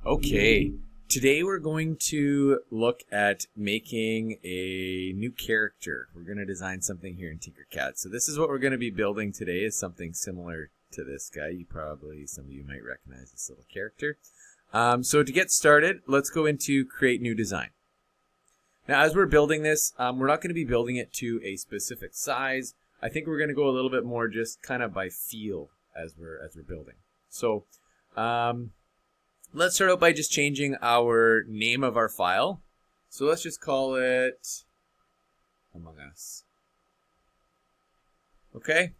Okay, today we're going to look at making a new character. We're going to design something here in Tinkercad. So this is what we're going to be building today, is something similar to this guy. Some of you might recognize this little character. So to get started, let's go into Create New Design. Now as we're building this, we're not going to be building it to a specific size. I think we're going to go a little bit more just kind of by feel as we're building. So let's start out by just changing our name of our file. So let's just call it Among Us. Okay.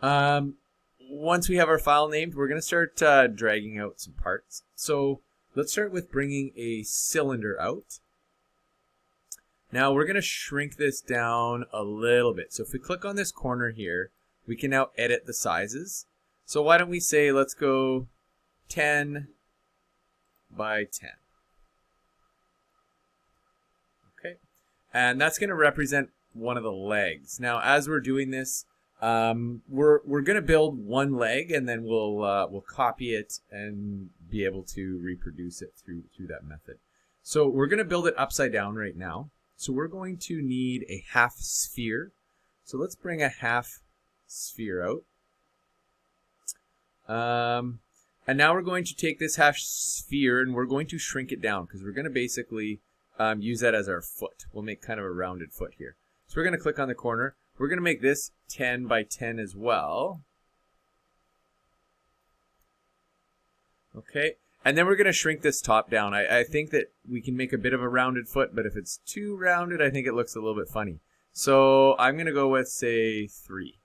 Once we have our file named, we're going to start dragging out some parts. So let's start with bringing a cylinder out. Now we're going to shrink this down a little bit. So if we click on this corner here, we can now edit the sizes. So why don't we say, let's go 10 by 10. Okay. And that's going to represent one of the legs. Now as we're doing this, we're going to build one leg, and then we'll copy it and be able to reproduce it through that method. So we're going to build it upside down right now. So we're going to need a half sphere. So let's bring a half sphere out. And now we're going to take this half sphere and we're going to shrink it down, because we're going to basically use that as our foot. We'll make kind of a rounded foot here. So we're going to click on the corner. We're going to make this 10 by 10 as well. Okay. And then we're going to shrink this top down. I think that we can make a bit of a rounded foot, but if it's too rounded, I think it looks a little bit funny. So I'm going to go with, say, 3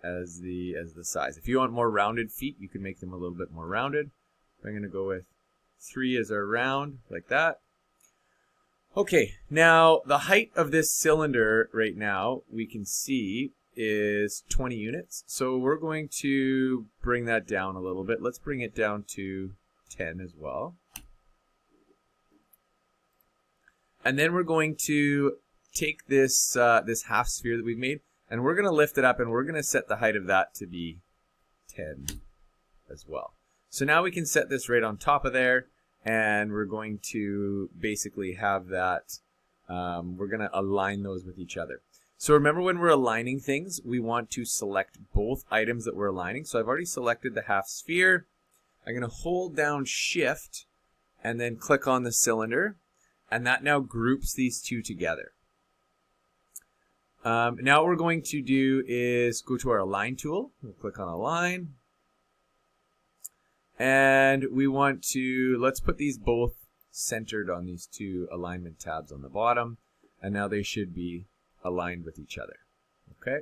as the size. If you want more rounded feet, you can make them a little bit more rounded. I'm going to go with 3 as our round, like that. Okay, now the height of this cylinder right now, we can see, is 20 units. So we're going to bring that down a little bit. Let's bring it down to 10 as well. And then we're going to take this this half sphere that we've made, and we're going to lift it up, and we're going to set the height of that to be 10 as well. So now we can set this right on top of there, and we're going to basically have that, we're going to align those with each other. So remember, when we're aligning things, we want to select both items that we're aligning. So I've already selected the half sphere. I'm going to hold down Shift and then click on the cylinder, and that now groups these two together. Now what we're going to do is go to our Align tool. We'll click on Align. And we want to, let's put these both centered on these two alignment tabs on the bottom. And now they should be aligned with each other. Okay.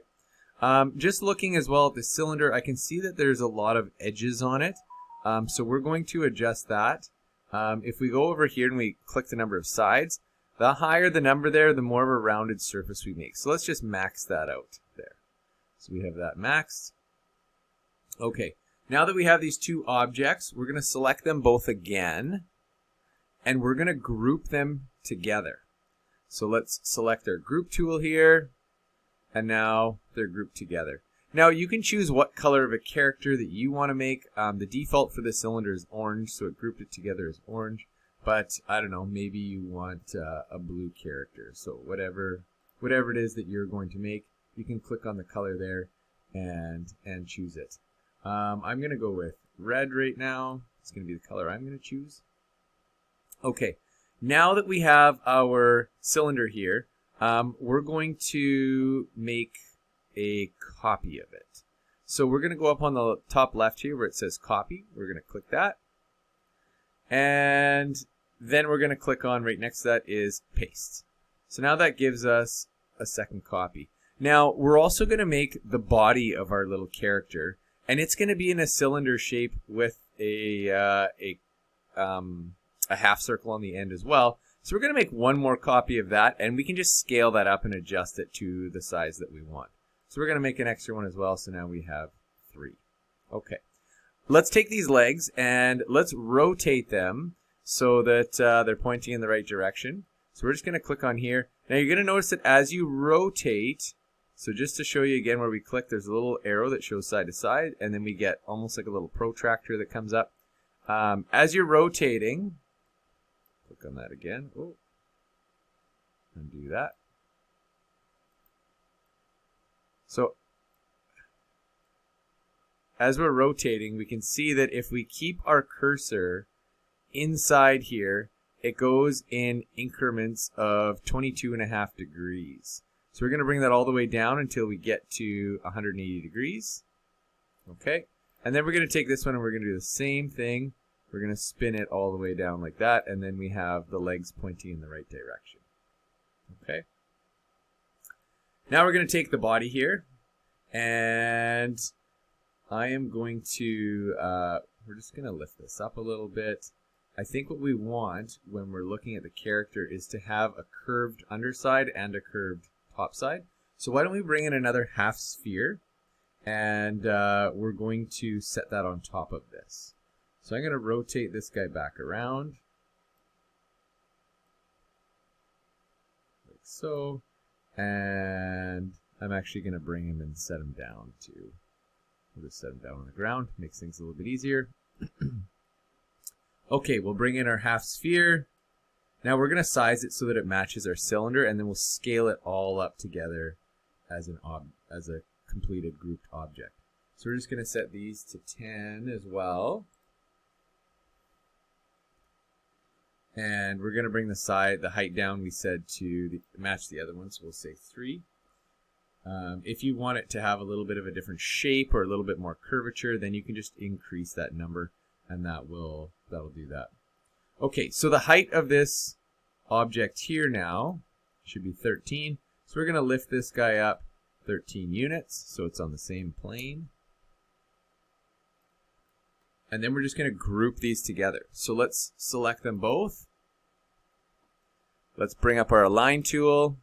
Just looking as well at the cylinder, I can see that there's a lot of edges on it. So we're going to adjust that. If we go over here and we click the number of sides, the higher the number there, the more of a rounded surface we make. So let's just max that out there. So we have that maxed. Okay, now that we have these two objects, we're going to select them both again, and we're going to group them together. So let's select our group tool here, and now they're grouped together. Now you can choose what color of a character that you want to make. The default for the cylinder is orange, so it grouped it together as orange. But I don't know, maybe you want a blue character. So whatever it is that you're going to make, you can click on the color there and choose it. I'm going to go with red right now. It's going to be the color I'm going to choose. Okay, now that we have our cylinder here, we're going to make a copy of it. So we're going to go up on the top left here where it says copy. We're going to click that. And then we're going to click on, right next to that is paste. So now that gives us a second copy. Now we're also going to make the body of our little character, and it's going to be in a cylinder shape with a half circle on the end as well. So we're going to make one more copy of that, and we can just scale that up and adjust it to the size that we want. So we're going to make an extra one as well, so now we have 3. Okay. Let's take these legs and let's rotate them so that they're pointing in the right direction. So we're just going to click on here. Now you're going to notice that as you rotate, so just to show you again where we click, there's a little arrow that shows side to side, and then we get almost like a little protractor that comes up. As you're rotating, click on that again. Oh, undo that. So as we're rotating, we can see that if we keep our cursor inside here, it goes in increments of 22.5 degrees. So we're going to bring that all the way down until we get to 180 degrees. Okay. And then we're going to take this one and we're going to do the same thing. We're going to spin it all the way down like that. And then we have the legs pointing in the right direction. Okay. Now we're going to take the body here. And I am going to, we're just going to lift this up a little bit. I think what we want when we're looking at the character is to have a curved underside and a curved top side. So why don't we bring in another half sphere, and we're going to set that on top of this. So I'm going to rotate this guy back around, like so, and I'm actually going to bring him and set him down too. We'll just set him down on the ground, makes things a little bit easier. Okay, we'll bring in our half sphere. Now we're going to size it so that it matches our cylinder, and then we'll scale it all up together as a completed grouped object. So we're just going to set these to 10 as well. And we're going to bring the height down, we said, to match the other one, so we'll say 3. If you want it to have a little bit of a different shape or a little bit more curvature, then you can just increase that number, and that'll do that. Okay, so the height of this object here now should be 13. So we're going to lift this guy up 13 units, so it's on the same plane. And then we're just going to group these together. So let's select them both. Let's bring up our align tool.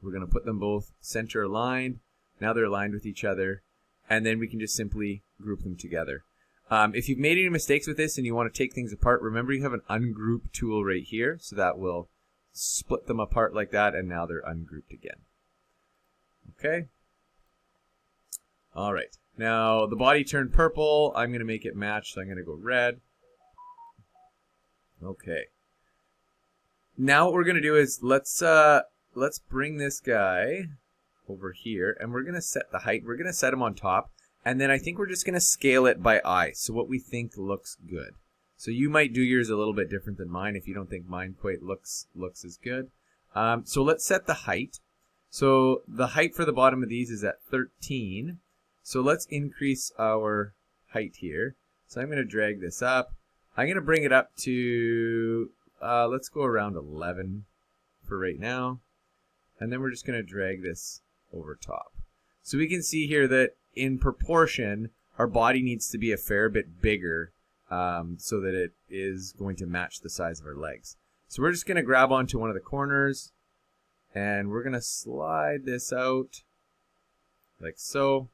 We're going to put them both center aligned. Now they're aligned with each other. And then we can just simply group them together. If you've made any mistakes with this and you want to take things apart, remember you have an ungroup tool right here. So that will split them apart like that, and now they're ungrouped again. Okay. All right. Now the body turned purple. I'm going to make it match, so I'm going to go red. Okay. Now what we're going to do is let's bring this guy over here, and we're going to set the height. We're going to set him on top. And then I think we're just going to scale it by eye, so what we think looks good. So you might do yours a little bit different than mine if you don't think mine quite looks as good. So let's set the height. So the height for the bottom of these is at 13. So let's increase our height here. So I'm going to drag this up. I'm going to bring it up to, let's go around 11 for right now. And then we're just going to drag this over top. So we can see here that in proportion, our body needs to be a fair bit bigger so that it is going to match the size of our legs. So we're just going to grab onto one of the corners, and we're going to slide this out like so.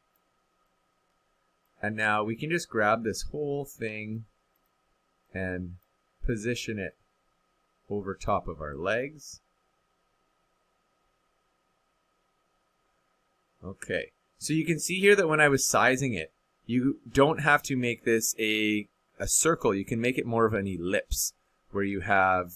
And now we can just grab this whole thing and position it over top of our legs. Okay. So you can see here that when I was sizing it, you don't have to make this a circle. You can make it more of an ellipse where you have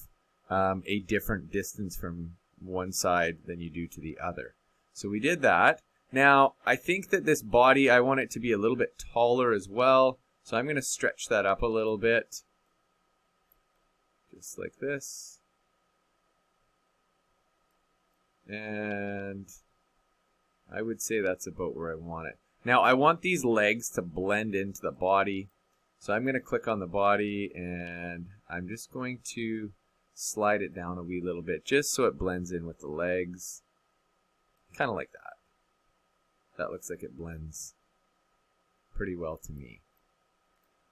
a different distance from one side than you do to the other. So we did that. Now, I think that this body, I want it to be a little bit taller as well. So I'm going to stretch that up a little bit. Just like this. And I would say that's about where I want it. Now, I want these legs to blend into the body. So I'm going to click on the body, and I'm just going to slide it down a wee little bit just so it blends in with the legs. Kind of like that. That looks like it blends pretty well to me.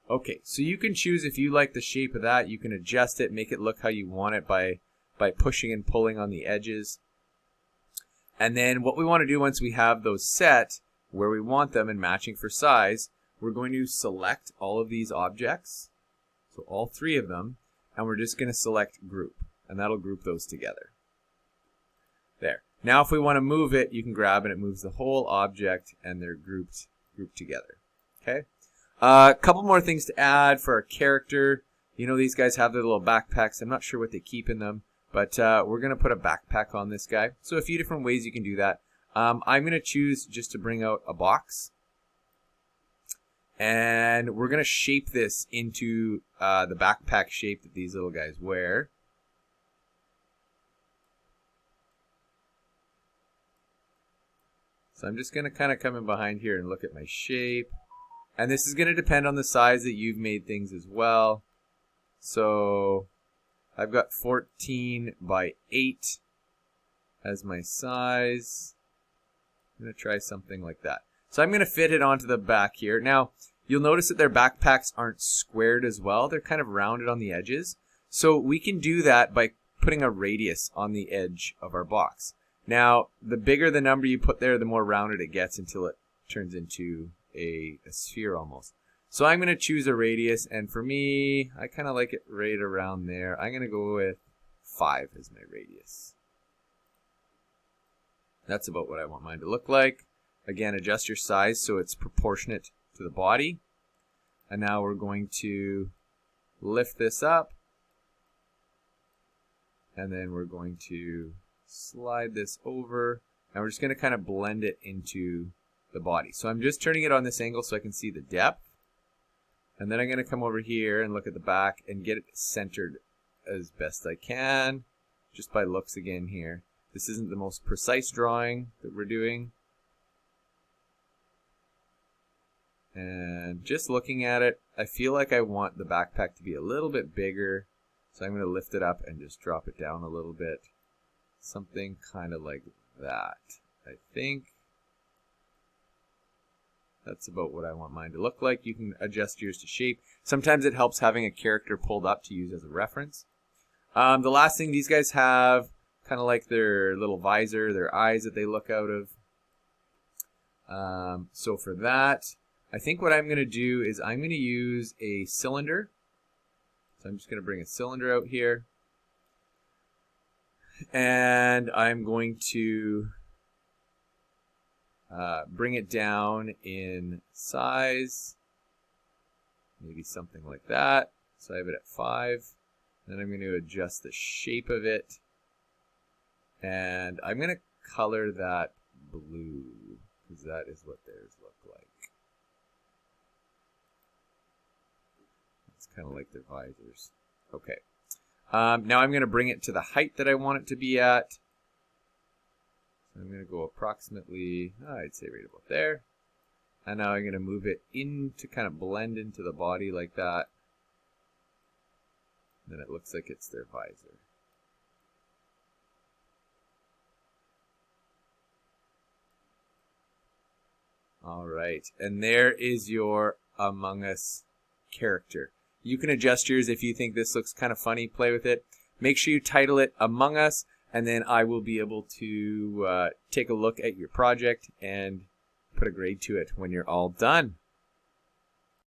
Okay, so you can choose if you like the shape of that. You can adjust it, make it look how you want it by pushing and pulling on the edges. And then what we want to do once we have those set where we want them and matching for size, we're going to select all of these objects, so all 3 of them, and we're just going to select group, and that'll group those together. There. Now if we want to move it, you can grab and it moves the whole object, and they're grouped together. Okay. A couple more things to add for our character. You know, these guys have their little backpacks. I'm not sure what they keep in them, but we're going to put a backpack on this guy. So a few different ways you can do that. I'm going to choose just to bring out a box. And we're going to shape this into the backpack shape that these little guys wear. So I'm just going to kind of come in behind here and look at my shape. And this is going to depend on the size that you've made things as well. So I've got 14 by 8 as my size. I'm going to try something like that. So I'm going to fit it onto the back here. Now, you'll notice that their backpacks aren't squared as well. They're kind of rounded on the edges. So we can do that by putting a radius on the edge of our box. Now, the bigger the number you put there, the more rounded it gets until it turns into a sphere almost. So I'm going to choose a radius, and for me, I kind of like it right around there. I'm going to go with 5 as my radius. That's about what I want mine to look like. Again, adjust your size so it's proportionate to the body. And now we're going to lift this up, and then we're going to slide this over, and we're just going to kind of blend it into the body. So I'm just turning it on this angle so I can see the depth. And then I'm going to come over here and look at the back and get it centered as best I can, just by looks again here. This isn't the most precise drawing that we're doing. And just looking at it, I feel like I want the backpack to be a little bit bigger. So I'm going to lift it up and just drop it down a little bit. Something kind of like that, I think. That's about what I want mine to look like. You can adjust yours to shape. Sometimes it helps having a character pulled up to use as a reference. The last thing, these guys have kind of like their little visor, their eyes that they look out of. So for that, I think what I'm going to do is I'm going to use a cylinder. So I'm just going to bring a cylinder out here. And I'm going to bring it down in size, maybe something like that. So I have it at 5. Then I'm going to adjust the shape of it, and I'm going to color that blue because that is what theirs look like. It's kind of like their visors. Okay. Now I'm going to bring it to the height that I want it to be at. So I'm going to go approximately, I'd say right about there. And now I'm going to move it in to kind of blend into the body like that. And then it looks like it's their visor. All right, and there is your Among Us character. You can adjust yours if you think this looks kind of funny. Play with it. Make sure you title it Among Us, and then I will be able to take a look at your project and put a grade to it when you're all done.